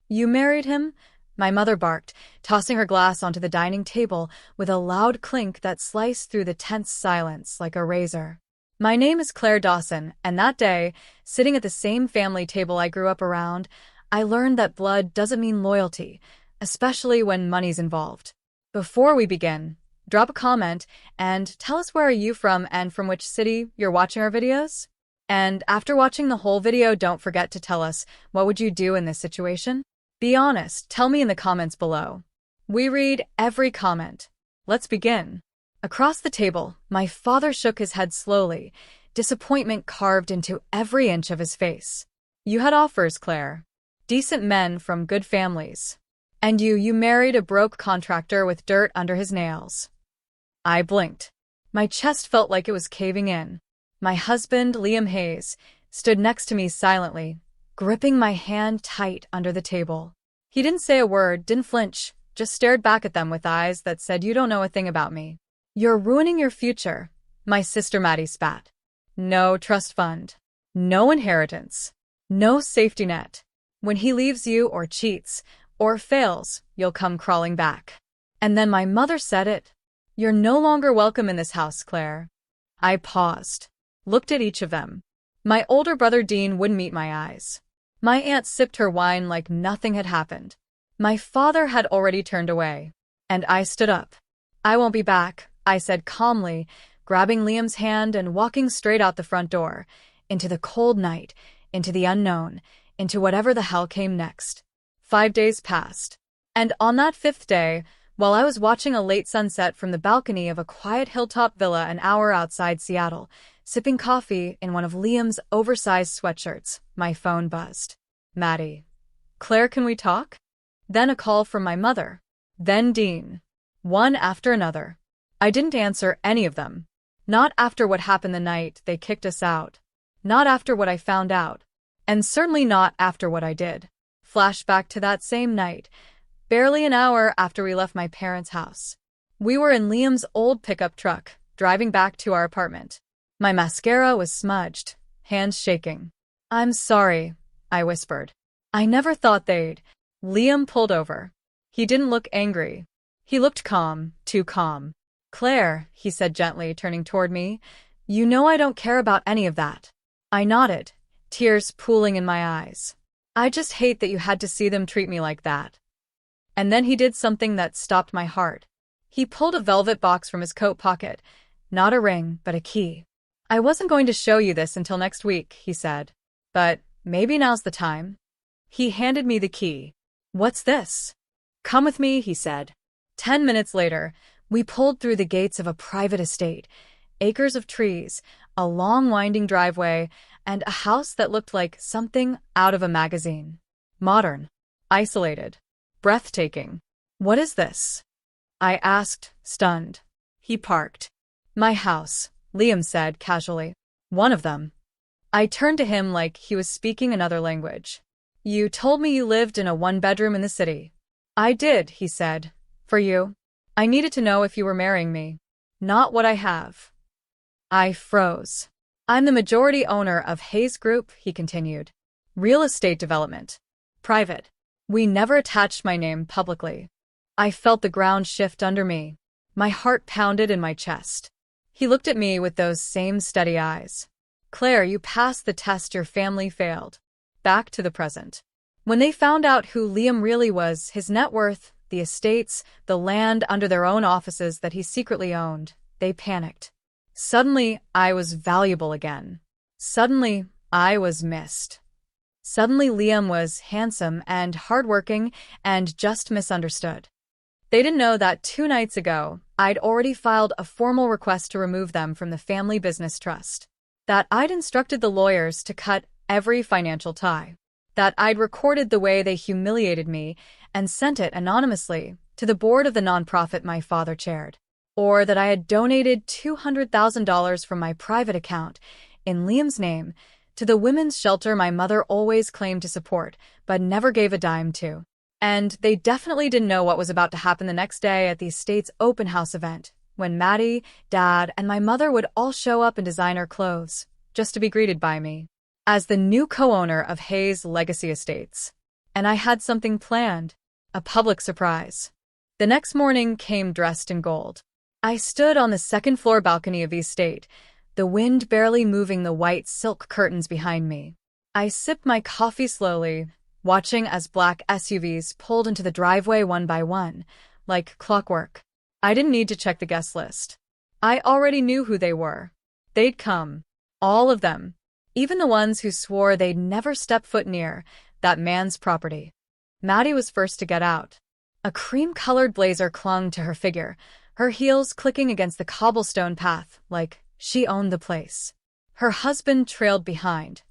You married him? My mother barked, tossing her glass onto the dining table with a loud clink that sliced through the tense silence like a razor. My name is Claire Dawson, and that day, sitting at the same family table I grew up around, I learned that blood doesn't mean loyalty, especially when money's involved. Before we begin, drop a comment and tell us where are you from and from which city you're watching our videos? And after watching the whole video, don't forget to tell us what would you do in this situation? Be honest, tell me in the comments below. We read every comment. Let's begin. Across the table, my father shook his head slowly, disappointment carved into every inch of his face. You had offers, Claire. Decent men from good families. And you married a broke contractor with dirt under his nails. I blinked. My chest felt like it was caving in. My husband, Liam Hayes, stood next to me silently, gripping my hand tight under the table. He didn't say a word, didn't flinch, just stared back at them with eyes that said, "You don't know a thing about me." "You're ruining your future," my sister Maddie spat. "No trust fund. No inheritance. No safety net. When he leaves you or cheats or fails, you'll come crawling back." And then my mother said it. "You're no longer welcome in this house, Claire." I paused, looked at each of them. My older brother Dean wouldn't meet my eyes. My aunt sipped her wine like nothing had happened. My father had already turned away. And I stood up. "I won't be back," I said calmly, grabbing Liam's hand and walking straight out the front door, into the cold night, into the unknown, into whatever the hell came next. 5 days passed. And on that 5th day, while I was watching a late sunset from the balcony of a quiet hilltop villa an hour outside Seattle, sipping coffee in one of Liam's oversized sweatshirts, my phone buzzed. "Maddie." "Claire, can we talk?" Then a call from my mother. Then Dean. One after another. I didn't answer any of them. Not after what happened the night they kicked us out. Not after what I found out. And certainly not after what I did. Flashback to that same night, barely an hour after we left my parents' house. We were in Liam's old pickup truck, driving back to our apartment. My mascara was smudged, hands shaking. "I'm sorry," I whispered. "I never thought they'd." Liam pulled over. He didn't look angry. He looked calm, too calm. "Claire," he said gently, turning toward me, "you know I don't care about any of that." I nodded, tears pooling in my eyes. "I just hate that you had to see them treat me like that." And then he did something that stopped my heart. He pulled a velvet box from his coat pocket. Not a ring, but a key. "I wasn't going to show you this until next week," he said. "But maybe now's the time." He handed me the key. "What's this?" "Come with me," he said. 10 minutes later, we pulled through the gates of a private estate, acres of trees, a long winding driveway, and a house that looked like something out of a magazine. Modern, isolated, breathtaking. "What is this?" I asked, stunned. He parked. "My house," Liam said casually. "One of them." I turned to him like he was speaking another language. "You told me you lived in a one-bedroom in the city." "I did," he said. "For you. I needed to know if you were marrying me. Not what I have." I froze. "I'm the majority owner of Hayes Group," he continued. "Real estate development. Private. We never attached my name publicly." I felt the ground shift under me. My heart pounded in my chest. He looked at me with those same steady eyes. "Claire, you passed the test your family failed." Back to the present. When they found out who Liam really was, his net worth, the estates, the land under their own offices that he secretly owned, they panicked. Suddenly, I was valuable again. Suddenly, I was missed. Suddenly, Liam was handsome and hardworking and just misunderstood. They didn't know that 2 nights ago, I'd already filed a formal request to remove them from the family business trust. That I'd instructed the lawyers to cut every financial tie. That I'd recorded the way they humiliated me and sent it anonymously to the board of the nonprofit my father chaired. Or that I had donated $200,000 from my private account, in Liam's name, to the women's shelter my mother always claimed to support, but never gave a dime to. And they definitely didn't know what was about to happen the next day at the estate's open house event, when Maddie, Dad, and my mother would all show up in designer clothes, just to be greeted by me as the new co-owner of Hayes Legacy Estates. and I had something planned, a public surprise. The next morning came dressed in gold. I stood on the second-floor balcony of the estate, the wind barely moving the white silk curtains behind me. I sipped my coffee slowly, watching as black SUVs pulled into the driveway one by one, like clockwork. I didn't need to check the guest list. I already knew who they were. They'd come. All of them. Even the ones who swore they'd never step foot near that man's property. Maddie was first to get out. A cream-colored blazer clung to her figure, her heels clicking against the cobblestone path like she owned the place. Her husband trailed behind,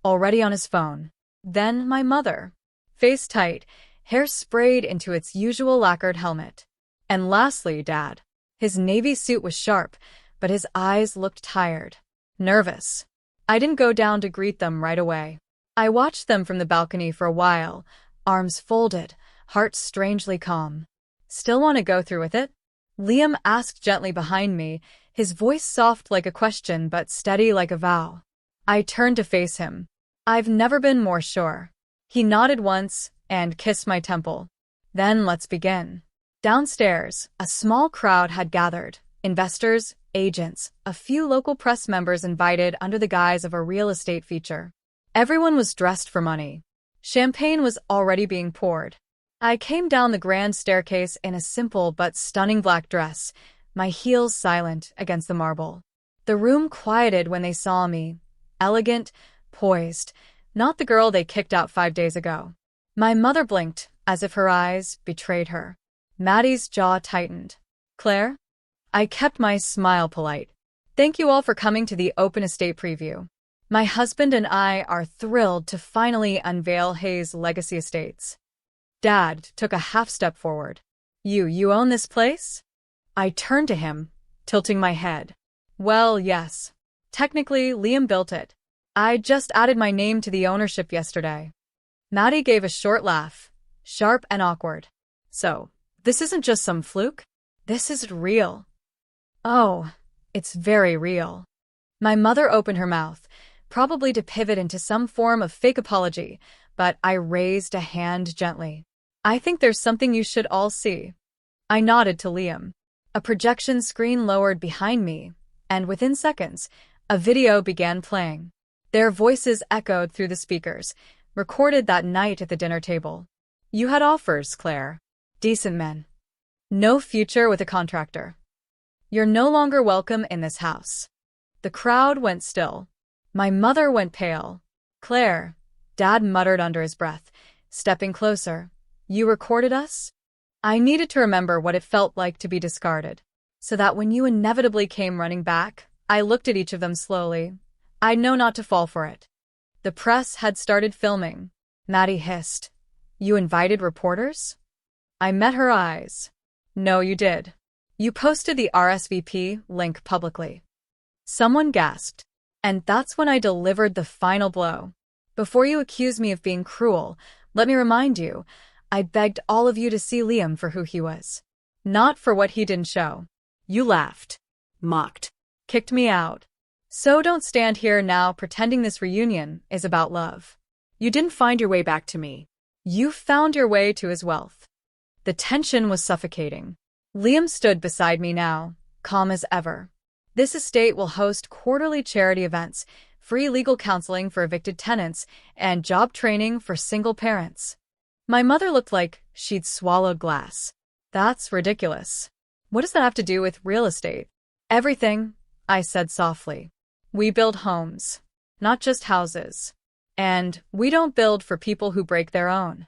already on his phone. Then my mother. Face tight, hair sprayed into its usual lacquered helmet. And lastly, Dad. His navy suit was sharp, but his eyes looked tired. Nervous. I didn't go down to greet them right away. I watched them from the balcony for a while, arms folded, heart strangely calm. Still want to go through with it? Liam asked gently behind me, his voice soft like a question but steady like a vow. I turned to face him. I've never been more sure. He nodded once and kissed my temple. Then let's begin. Downstairs, a small crowd had gathered. Investors, agents, a few local press members invited under the guise of a real estate feature. Everyone was dressed for money. Champagne was already being poured. I came down the grand staircase in a simple but stunning black dress, my heels silent against the marble. The room quieted when they saw me, elegant, poised, not the girl they kicked out 5 days ago. My mother blinked, as if her eyes betrayed her. Maddie's jaw tightened. Claire? I kept my smile polite. Thank you all for coming to the open estate preview. My husband and I are thrilled to finally unveil Hayes Legacy Estates. Dad took a half step forward. You own this place? I turned to him, tilting my head. Well, yes. Technically, Liam built it. I just added my name to the ownership yesterday. Maddie gave a short laugh, sharp and awkward. So, this isn't just some fluke? This is real. Oh, it's very real. My mother opened her mouth, probably to pivot into some form of fake apology, but I raised a hand gently. I think there's something you should all see. I nodded to Liam. A projection screen lowered behind me, and within seconds, a video began playing. Their voices echoed through the speakers, recorded that night at the dinner table. You had offers, Claire. Decent men. No future with a contractor. You're no longer welcome in this house. The crowd went still. My mother went pale. Claire, Dad muttered under his breath, stepping closer. You recorded us? I needed to remember what it felt like to be discarded, so that when you inevitably came running back, I looked at each of them slowly. I'd know not to fall for it. The press had started filming. Maddie hissed. You invited reporters? I met her eyes. No, you did. You posted the RSVP link publicly. Someone gasped. And that's when I delivered the final blow. Before you accuse me of being cruel, let me remind you, I begged all of you to see Liam for who he was. Not for what he didn't show. You laughed, mocked, kicked me out. So don't stand here now pretending this reunion is about love. You didn't find your way back to me. You found your way to his wealth. The tension was suffocating. Liam stood beside me now, calm as ever. This estate will host quarterly charity events, free legal counseling for evicted tenants, and job training for single parents. My mother looked like she'd swallowed glass. That's ridiculous. What does that have to do with real estate? Everything, I said softly. We build homes, not just houses. And we don't build for people who break their own.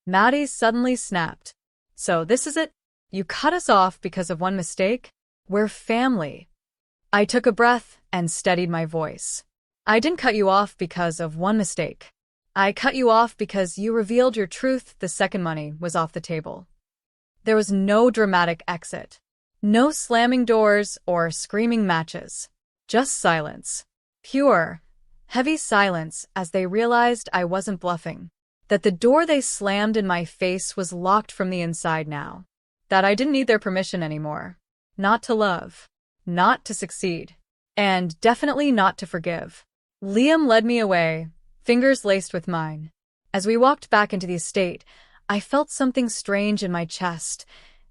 Maddie suddenly snapped. So this is it? You cut us off because of one mistake? We're family. I took a breath and steadied my voice. I didn't cut you off because of one mistake. I cut you off because you revealed your truth the second money was off the table. There was no dramatic exit. No slamming doors or screaming matches. Just silence. Pure, heavy silence as they realized I wasn't bluffing. That the door they slammed in my face was locked from the inside now. That I didn't need their permission anymore. Not to love. Not to succeed. And definitely not to forgive. Liam led me away, fingers laced with mine. As we walked back into the estate, I felt something strange in my chest.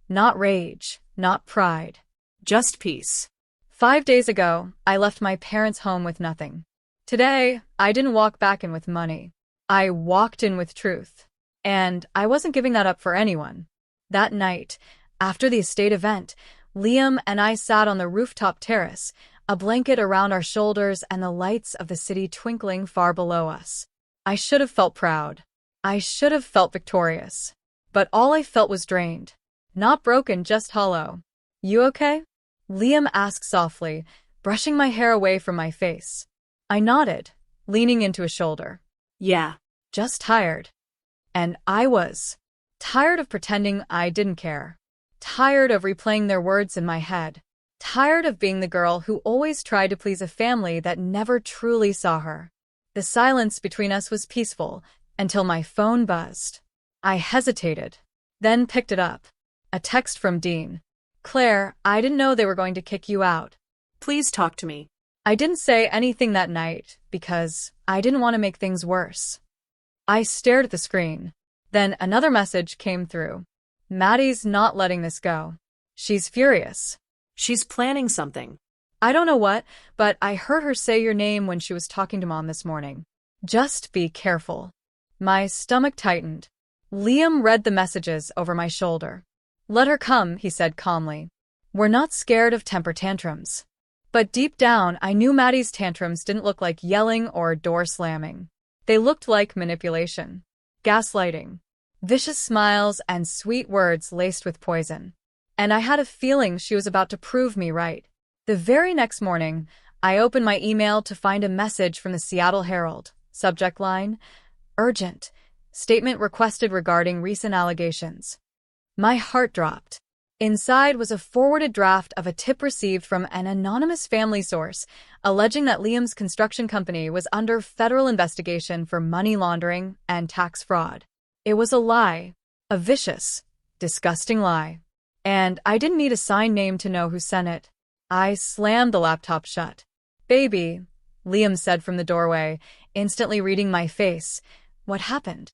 Not rage, not pride. Just peace. 5 days ago, I left my parents' home with nothing. Today, I didn't walk back in with money. I walked in with truth. And I wasn't giving that up for anyone. That night, after the estate event, Liam and I sat on the rooftop terrace, a blanket around our shoulders and the lights of the city twinkling far below us. I should have felt proud. I should have felt victorious. But all I felt was drained. Not broken, just hollow. You okay? Liam asked softly, brushing my hair away from my face. I nodded, leaning into his shoulder. Yeah. Just tired. And I was. Tired of pretending I didn't care. Tired of replaying their words in my head. Tired of being the girl who always tried to please a family that never truly saw her. The silence between us was peaceful until my phone buzzed. I hesitated, then picked it up. A text from Dean. Claire, I didn't know they were going to kick you out. Please talk to me. I didn't say anything that night because I didn't want to make things worse. I stared at the screen. Then another message came through. Maddie's not letting this go. She's furious. She's planning something. I don't know what, but I heard her say your name when she was talking to Mom this morning. Just be careful. My stomach tightened. Liam read the messages over my shoulder. Let her come, he said calmly. We're not scared of temper tantrums. But deep down, I knew Maddie's tantrums didn't look like yelling or door slamming. They looked like manipulation, gaslighting, vicious smiles, and sweet words laced with poison. And I had a feeling she was about to prove me right. The very next morning, I opened my email to find a message from the Seattle Herald. Subject line, urgent. Statement requested regarding recent allegations. My heart dropped. Inside was a forwarded draft of a tip received from an anonymous family source, alleging that Liam's construction company was under federal investigation for money laundering and tax fraud. It was a lie. A vicious, disgusting lie. And I didn't need a signed name to know who sent it. I slammed the laptop shut. Baby, Liam said from the doorway, instantly reading my face. What happened?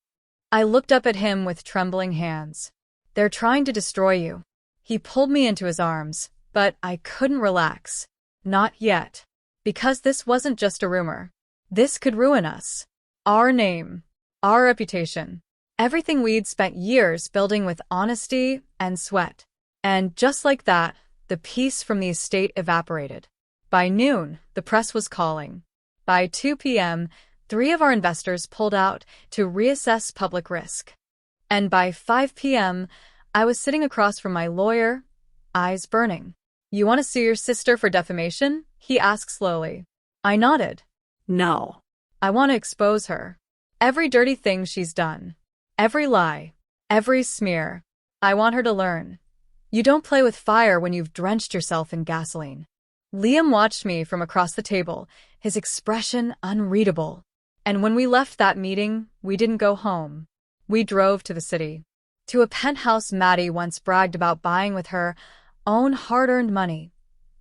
I looked up at him with trembling hands. They're trying to destroy you. He pulled me into his arms, but I couldn't relax. Not yet. Because this wasn't just a rumor. This could ruin us. Our name. Our reputation. Everything we'd spent years building with honesty and sweat. And just like that, the peace from the estate evaporated. By noon, the press was calling. By 2 p.m., 3 of our investors pulled out to reassess public risk. And by 5 p.m., I was sitting across from my lawyer, eyes burning. You want to sue your sister for defamation? He asked slowly. I nodded. No. I want to expose her. Every dirty thing she's done. Every lie. Every smear. I want her to learn. You don't play with fire when you've drenched yourself in gasoline. Liam watched me from across the table, his expression unreadable. And when we left that meeting, we didn't go home. We drove to the city. To a penthouse Maddie once bragged about buying with her own hard-earned money,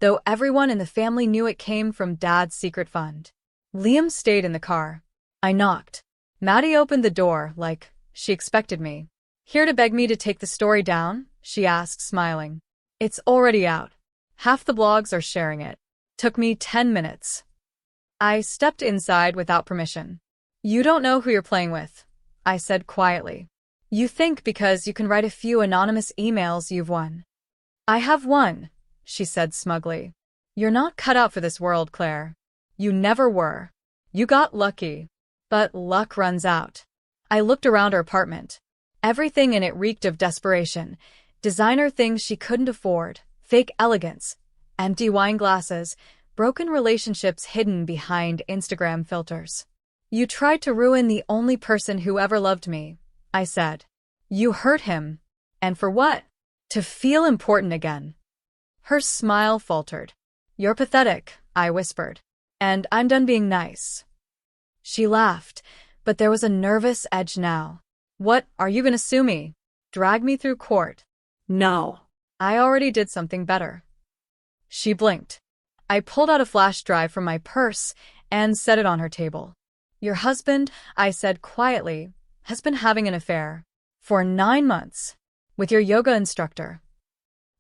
though everyone in the family knew it came from Dad's secret fund. Liam stayed in the car. I knocked. Maddie opened the door like she expected me. Here to beg me to take the story down? She asked, smiling. It's already out. Half the blogs are sharing it. Took me 10 minutes. I stepped inside without permission. You don't know who you're playing with, I said quietly. You think because you can write a few anonymous emails you've won. I have won, she said smugly. You're not cut out for this world, Claire. You never were. You got lucky. But luck runs out. I looked around her apartment. Everything in it reeked of desperation. Designer things she couldn't afford, fake elegance, empty wine glasses, broken relationships hidden behind Instagram filters. You tried to ruin the only person who ever loved me, I said. You hurt him. And for what? To feel important again. Her smile faltered. You're pathetic, I whispered. And I'm done being nice. She laughed, but there was a nervous edge now. What, are you gonna sue me? Drag me through court? No. I already did something better. She blinked. I pulled out a flash drive from my purse and set it on her table. Your husband, I said quietly, has been having an affair for 9 months with your yoga instructor.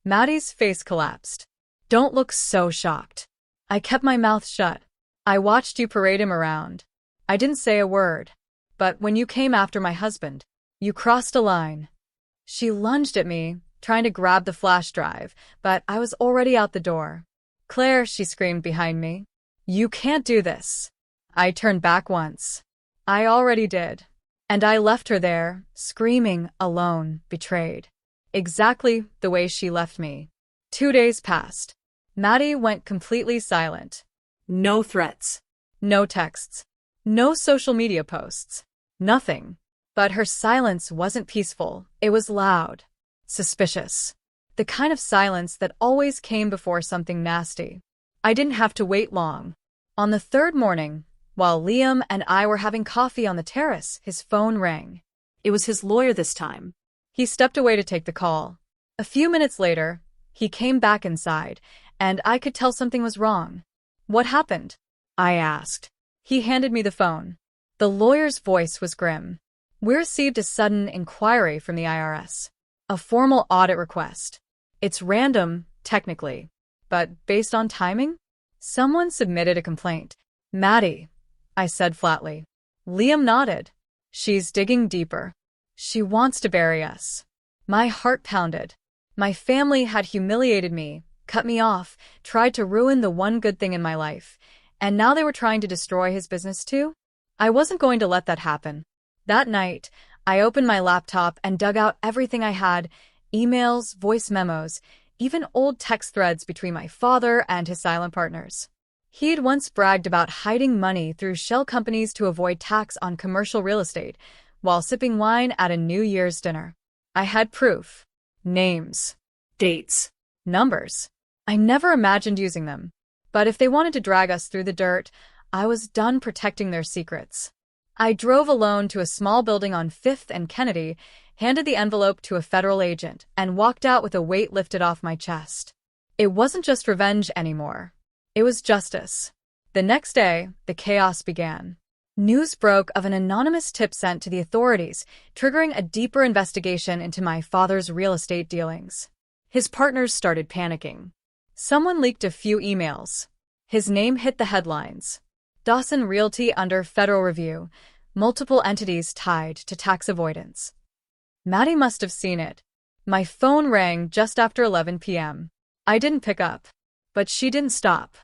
Maddie's face collapsed. Don't look so shocked. I kept my mouth shut. I watched you parade him around. I didn't say a word. But when you came after my husband, you crossed a line. She lunged at me, trying to grab the flash drive, but I was already out the door. Claire, she screamed behind me. You can't do this. I turned back once. I already did. And I left her there, screaming, alone, betrayed. Exactly the way she left me. 2 days passed. Maddie went completely silent. No threats. No texts. No social media posts. Nothing. But her silence wasn't peaceful. It was loud. Suspicious. The kind of silence that always came before something nasty. I didn't have to wait long. On the third morning, while Liam and I were having coffee on the terrace, his phone rang. It was his lawyer this time. He stepped away to take the call. A few minutes later, he came back inside, and I could tell something was wrong. What happened? I asked. He handed me the phone. The lawyer's voice was grim. We received a sudden inquiry from the IRS. A formal audit request. It's random, technically. But based on timing? Someone submitted a complaint. Maddie, I said flatly. Liam nodded. She's digging deeper. She wants to bury us. My heart pounded. My family had humiliated me, cut me off, tried to ruin the one good thing in my life. And now they were trying to destroy his business too? I wasn't going to let that happen. That night, I opened my laptop and dug out everything I had, emails, voice memos, even old text threads between my father and his silent partners. He'd once bragged about hiding money through shell companies to avoid tax on commercial real estate while sipping wine at a New Year's dinner. I had proof. Names. Dates. Numbers. I never imagined using them. But if they wanted to drag us through the dirt, I was done protecting their secrets. I drove alone to a small building on 5th and Kennedy, handed the envelope to a federal agent, and walked out with a weight lifted off my chest. It wasn't just revenge anymore. It was justice. The next day, the chaos began. News broke of an anonymous tip sent to the authorities, triggering a deeper investigation into my father's real estate dealings. His partners started panicking. Someone leaked a few emails. His name hit the headlines. Dawson Realty under federal review, multiple entities tied to tax avoidance. Maddie must have seen it. My phone rang just after 11 p.m. I didn't pick up. But she didn't stop.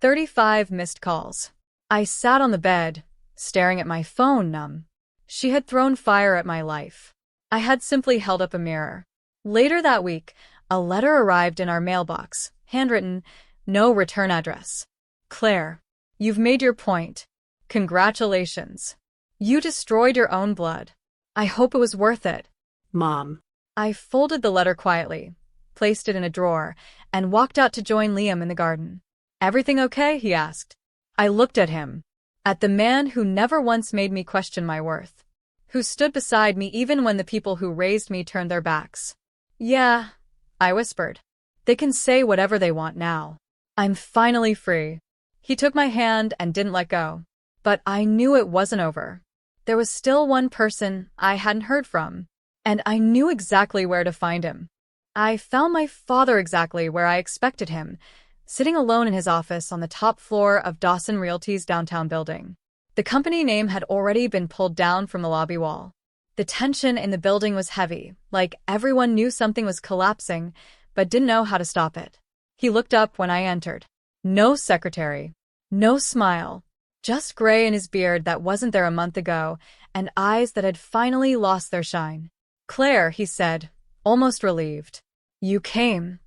35 missed calls. I sat on the bed, staring at my phone numb. She had thrown fire at my life. I had simply held up a mirror. Later that week, a letter arrived in our mailbox, handwritten, no return address. Claire, you've made your point. Congratulations. You destroyed your own blood. I hope it was worth it. Mom. I folded the letter quietly, placed it in a drawer, and walked out to join Liam in the garden. Everything okay? He asked. I looked at him. At the man who never once made me question my worth. Who stood beside me even when the people who raised me turned their backs. Yeah, I whispered. They can say whatever they want now. I'm finally free. He took my hand and didn't let go. But I knew it wasn't over. There was still one person I hadn't heard from. And I knew exactly where to find him. I found my father exactly where I expected him, sitting alone in his office on the top floor of Dawson Realty's downtown building. The company name had already been pulled down from the lobby wall. The tension in the building was heavy, like everyone knew something was collapsing, but didn't know how to stop it. He looked up when I entered. No secretary. No smile. Just gray in his beard that wasn't there a month ago, and eyes that had finally lost their shine. Claire, he said, almost relieved. You came.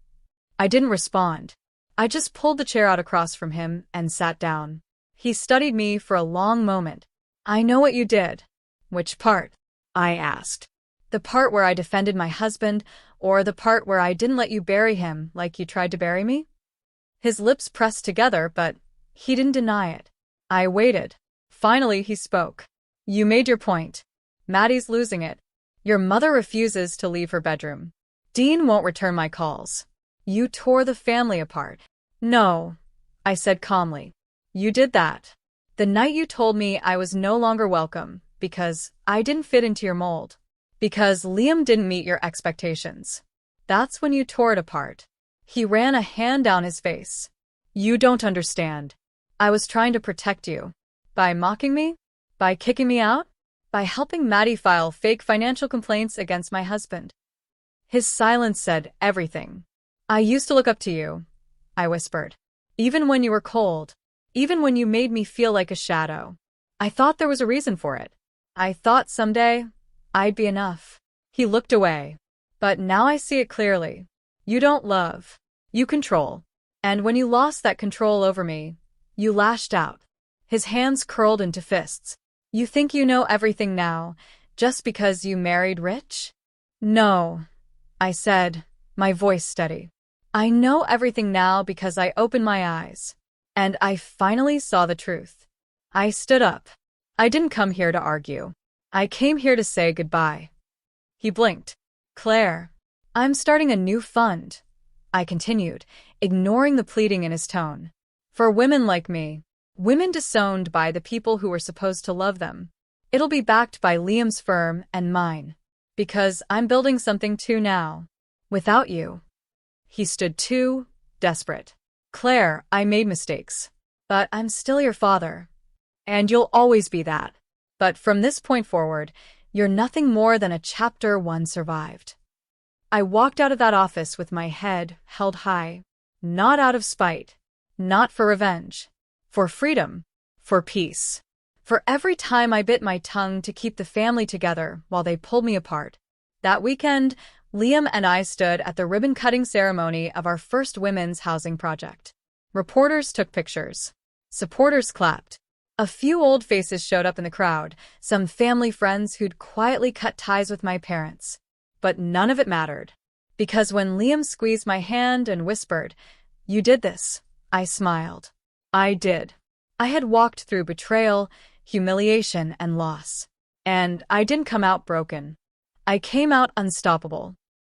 I didn't respond. I just pulled the chair out across from him and sat down. He studied me for a long moment. I know what you did. Which part? I asked. The part where I defended my husband, or the part where I didn't let you bury him like you tried to bury me? His lips pressed together, but he didn't deny it. I waited. Finally, he spoke. You made your point. Maddie's losing it. Your mother refuses to leave her bedroom. Dean won't return my calls. You tore the family apart. No, I said calmly. You did that. The night you told me I was no longer welcome, because I didn't fit into your mold. Because Liam didn't meet your expectations. That's when you tore it apart. He ran a hand down his face. You don't understand. I was trying to protect you. By mocking me? By kicking me out? By helping Maddie file fake financial complaints against my husband. His silence said everything. I used to look up to you, I whispered. Even when you were cold. Even when you made me feel like a shadow. I thought there was a reason for it. I thought someday I'd be enough. He looked away. But now I see it clearly. You don't love. You control. And when you lost that control over me, you lashed out. His hands curled into fists. You think you know everything now, just because you married rich? No, I said, my voice steady. I know everything now because I opened my eyes. And I finally saw the truth. I stood up. I didn't come here to argue. I came here to say goodbye. He blinked. Claire, I'm starting a new fund, I continued, ignoring the pleading in his tone. For women like me. Women disowned by the people who were supposed to love them. It'll be backed by Liam's firm and mine. Because I'm building something too now. Without you. He stood too desperate. Claire, I made mistakes. But I'm still your father. And you'll always be that. But from this point forward, you're nothing more than a chapter one survived. I walked out of that office with my head held high. Not out of spite. Not for revenge. For freedom. For peace. For every time I bit my tongue to keep the family together while they pulled me apart. That weekend, Liam and I stood at the ribbon-cutting ceremony of our first women's housing project. Reporters took pictures. Supporters clapped. A few old faces showed up in the crowd, some family friends who'd quietly cut ties with my parents. But none of it mattered. Because when Liam squeezed my hand and whispered, "You did this," I smiled. I did. I had walked through betrayal, humiliation, and loss. And I didn't come out broken. I came out unstoppable.